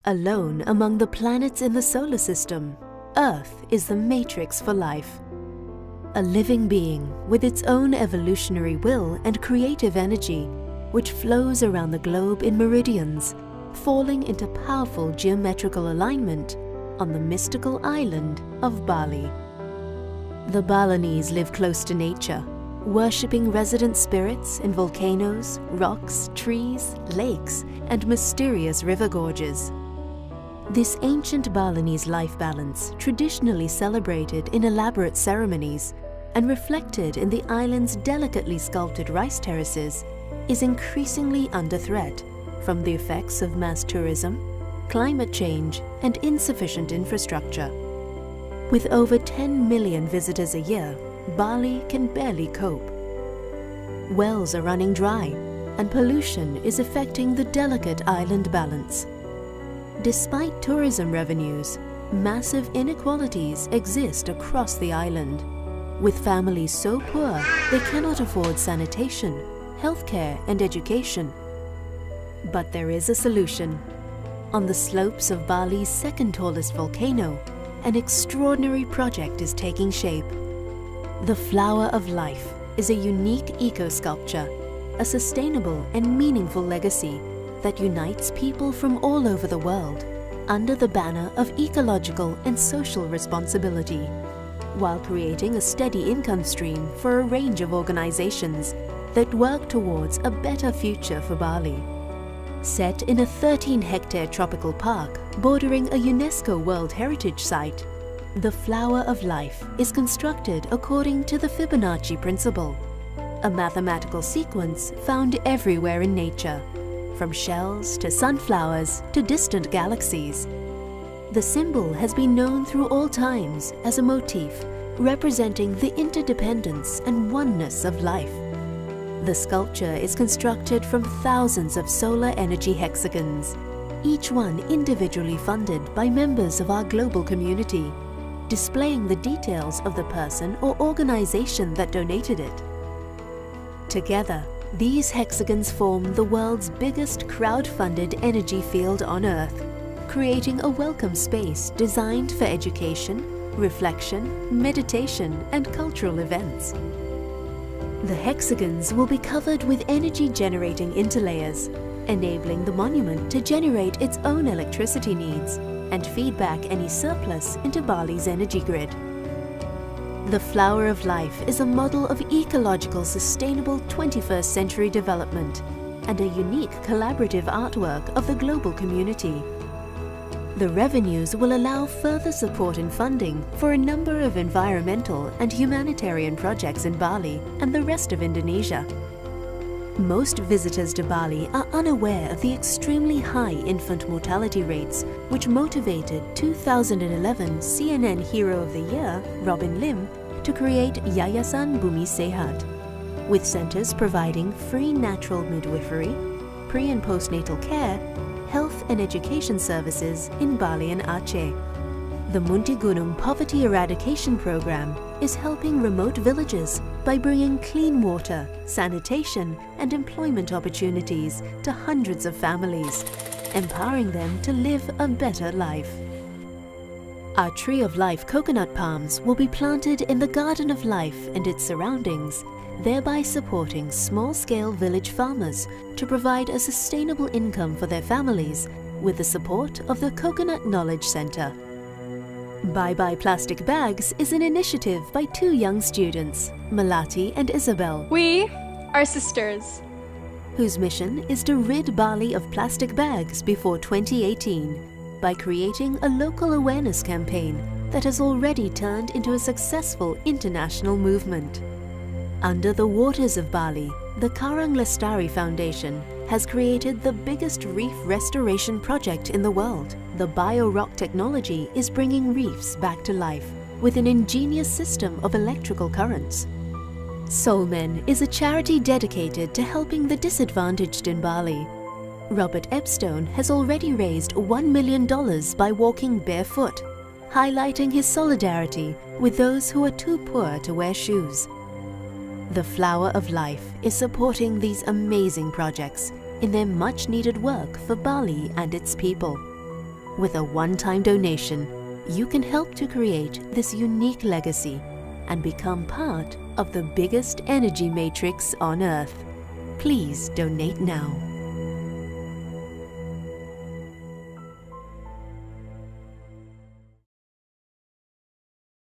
Alone among the planets in the solar system, Earth is the matrix for life. A living being with its own evolutionary will and creative energy, which flows around the globe in meridians, falling into powerful geometrical alignment on the mystical island of Bali. The Balinese live close to nature, worshipping resident spirits in volcanoes, rocks, trees, lakes, and mysterious river gorges. This ancient Balinese life balance, traditionally celebrated in elaborate ceremonies and reflected in the island's delicately sculpted rice terraces, is increasingly under threat from the effects of mass tourism, climate change, and insufficient infrastructure. With over 10 million visitors a year, Bali can barely cope. Wells are running dry, and pollution is affecting the delicate island balance. Despite tourism revenues, massive inequalities exist across the island, with families so poor they cannot afford sanitation, healthcare, and education. But there is a solution. On the slopes of Bali's second tallest volcano, an extraordinary project is taking shape. The Flower of Life is a unique eco-sculpture, a sustainable and meaningful legacy that unites people from all over the world under the banner of ecological and social responsibility, while creating a steady income stream for a range of organizations that work towards a better future for Bali. Set in a 13-hectare tropical park bordering a UNESCO World Heritage Site, the Flower of Life is constructed according to the Fibonacci principle, a mathematical sequence found everywhere in nature, from shells to sunflowers to distant galaxies. The symbol has been known through all times as a motif representing the interdependence and oneness of life. The sculpture is constructed from thousands of solar energy hexagons, each one individually funded by members of our global community, displaying the details of the person or organization that donated it. Together, these hexagons form the world's biggest crowd-funded energy field on Earth, creating a welcome space designed for education, reflection, meditation, and cultural events. The hexagons will be covered with energy-generating interlayers, enabling the monument to generate its own electricity needs and feed back any surplus into Bali's energy grid. The Flower of Life is a model of ecological, sustainable 21st century development and a unique collaborative artwork of the global community. The revenues will allow further support and funding for a number of environmental and humanitarian projects in Bali and the rest of Indonesia. Most visitors to Bali are unaware of the extremely high infant mortality rates, which motivated 2011 CNN Hero of the Year, Robin Lim, to create Yayasan Bumi Sehat, with centers providing free natural midwifery, pre- and postnatal care, health and education services in Bali and Aceh. The Muntigunung Poverty Eradication Program is helping remote villages by bringing clean water, sanitation, and employment opportunities to hundreds of families, empowering them to live a better life. Our Tree of Life coconut palms will be planted in the Garden of Life and its surroundings, thereby supporting small-scale village farmers to provide a sustainable income for their families with the support of the Coconut Knowledge Center. Bye Bye Plastic Bags is an initiative by two young students, Melati and Isabel. We are sisters, Whose mission is to rid Bali of plastic bags before 2018 by creating a local awareness campaign that has already turned into a successful international movement. Under the waters of Bali, the Karang Lestari Foundation has created the biggest reef restoration project in the world. The bio-rock technology is bringing reefs back to life with an ingenious system of electrical currents. Soul Men is a charity dedicated to helping the disadvantaged in Bali. Robert Epstone has already raised $1 million by walking barefoot, highlighting his solidarity with those who are too poor to wear shoes. The Flower of Life is supporting these amazing projects in their much-needed work for Bali and its people. With a one-time donation, you can help to create this unique legacy and become part of the biggest energy matrix on Earth. Please donate now.